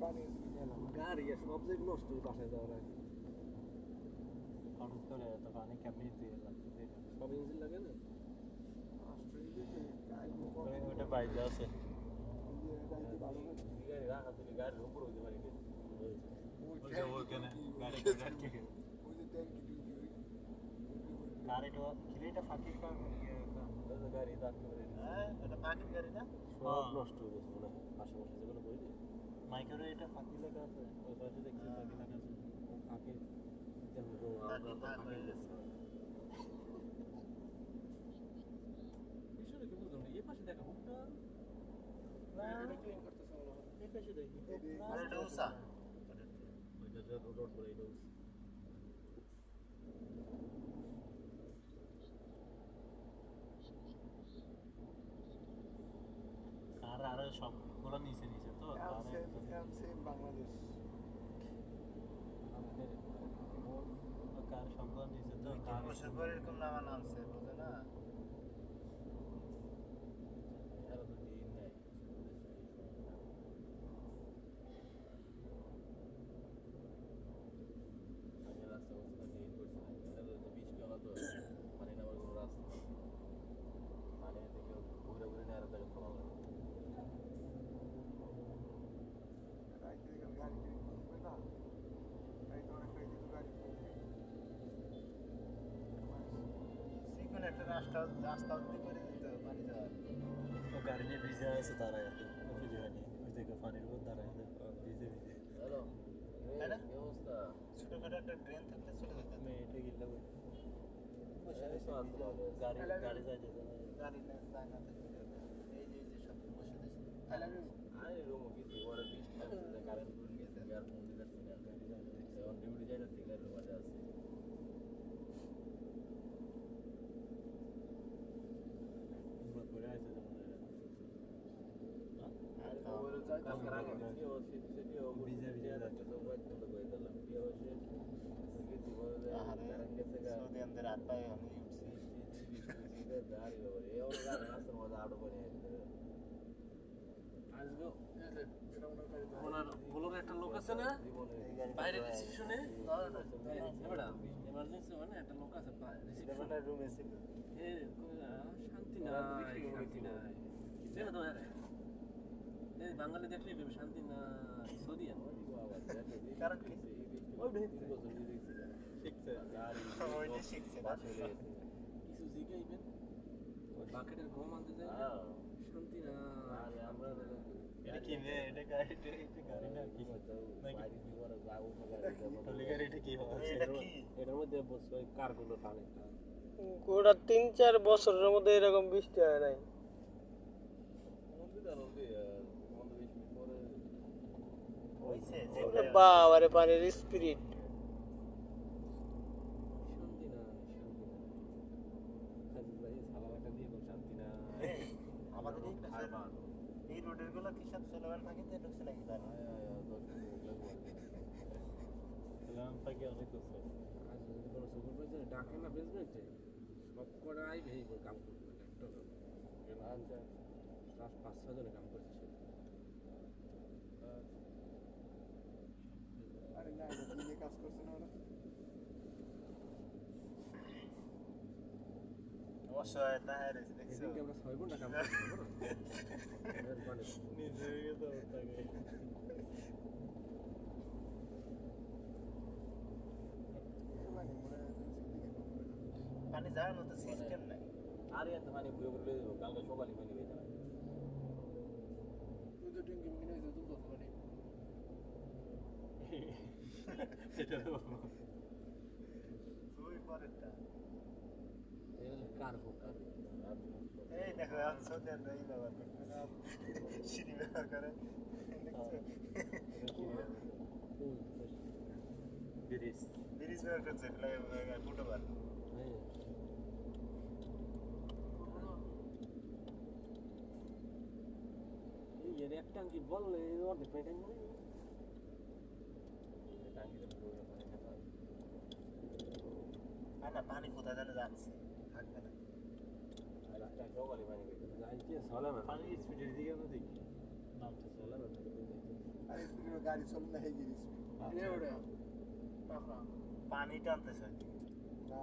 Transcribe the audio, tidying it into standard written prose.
গাড়ি সব যেগুলো নষ্ট বাসায় যাওয়ার আগে হঠাৎ করে তো পানি কেমনি দিয়ে লাগছে সব ইঞ্জিন লাগে না ওটা বাইরে আছে গাড়ির উপর হইতে পারি ওইখানে গাড়িটা কিলিটা ফাঁকির গাড়ি এটা পাখির গাড়ি না সব নষ্ট হয়ে গেছে মনে হয় আশেপাশে যেগুলো বইলে মাইকের এটা ফাঁকি লেখা আছে ওই পাশে দেখছি ফাঁকি লাগা আছে ফাঁকি বিষয়টা কি বুঝলাম না এই পাশে দেখা হুকটা এটা ক্লিন করতেছে মনে হয় এই পাশে দেখি আর এটা উষা ওইটা যে রোড বলে এটা আর সবগুলো নিচে নিচে তো বাংলাদেশ কার সবগুলো নিচে তো কার বছর পর এরকম নামা নামছে বুঝে না এরা তো দিন নাই আগে রাস্তা অবস্থা দিন করছে না এটা তো বিশ টাকা তো মানে নামার কোনো রাস্তা মানে থেকে ঘুরে ঘুরে নেওয়ার জায়গা খোলা লাগে সিকন একটা রাস্তা উন্নতি করে দিতে পানি যাওয়ার ও গাড়ি নিয়ে ভিজে আছে দাঁড়ায় আছে ভিজে হয়নি ওই জায়গায় পানির উপর দাঁড়ায় আছে ভিজে ভিজে হ্যালো তাই না? কি অবস্থা ছোটখাটো একটা ট্রেন থাকলে চলে যেত আমি এটা গিলা বই গাড়ি গাড়ি যায় গাড়ি না যায় না থাকলে এই যে সব বসে দিয়েছে আরে রুম কিছু ওরা বৃষ্টি আসছে কারেন্ট রুম গেছে আর ফোন দিতে পারছি না গাড়ি যায় না অন ডিউটি যায় না গাড়ির মাঝে আছে আমরা করে আছে আর ওর কালকে আগে দিছি ও সেটি ও ভিজে ভিজে যাচ্ছে তো ওয়াইট করে কই দিলাম কি হচ্ছে গেছি বলে কারেন্ট গেছে গা সৌদি আন্দার আট পায়ে আমি উঠছি গাড়ি বাবা এই ওর গাড়ি রাস্তার মধ্যে আটো করে আজগো ওনার বলুন একটা লোক আছে না বাইরে রিসেপশনে এবারে এমার্জেন্সি মানে একটা লোক আছে রিসেপশনে রুমে ছিল এ শান্তি না শান্তি না কেন তো এই বাঙালি দেখলে ভেবে শান্তি না সৌদি কারণ কি ওই শিখছে গাড়ি ওইটা শিখছে কিছু জিগাইবেন বাকেটের ঘুম আনতে যায় শান্তি না আর আমরা এটা কি রে এটা গাড়ি না কি বাইরে কি করে যাও টলি গাড়ি এটা কি হয় এটা কি এটার মধ্যে বসে ওই কারগুলো টানে গোটা 3-4 বছরের মধ্যে এরকম বৃষ্টি হয় নাই হইছে বাবারে পানির স্পিরিট শান্তি না শান্তি না সালামাটা দিয়ে শান্তি না আমাদের এই রোডের গুলো কি সব চলমান থাকে তো ঢুকছে নাকি জানি লাম পাকে অনেক আছে আজ যদি কোনো সুপারভাইজার ডাকে না বেসমেন্টে সব কটা আইবে এই কাম করবে একটা আচ্ছা 5-6 জনে কাম করছে আরে না নিজে কাজ করছে না ওরা অসহায়তা হারিয়েছে দেখছো এদিকে আমরা 6 ঘন্টা কাম করছি নিজে তো থাকে পানি যাওয়ার মতো সিস্টেম নাই আরে এত মানে ঘুরে ঘুরে দেবো কালকে সকালে পানি হয়ে যাবে তুই তো ট্যাঙ্কি মিনে হইছে তুই কত পানি এটা তো তুই পরেরটা কার হোক কার এই দেখো আজ সৌদি আরবে এই ব্যবহার করতেছে সিঁড়ি ব্যবহার করে ব্রিজ ব্রিজ ব্যবহার করছে ফুটওভার এই এর এক ট্যাঙ্কি বললে অর্ধেক পেটে নেই ট্যাঙ্কিতে পুরো পানি খেতে হবে আর না পানি কোথায় যেন যাচ্ছে থাকবে না আর একটা সকালে পানি খেতে যাই কি চলে না পানি স্পিডের দিকে না দেখি নাম তো চলে না আর স্পিডের গাড়ি চলে না হেগে গেছি পানি টানতেছে না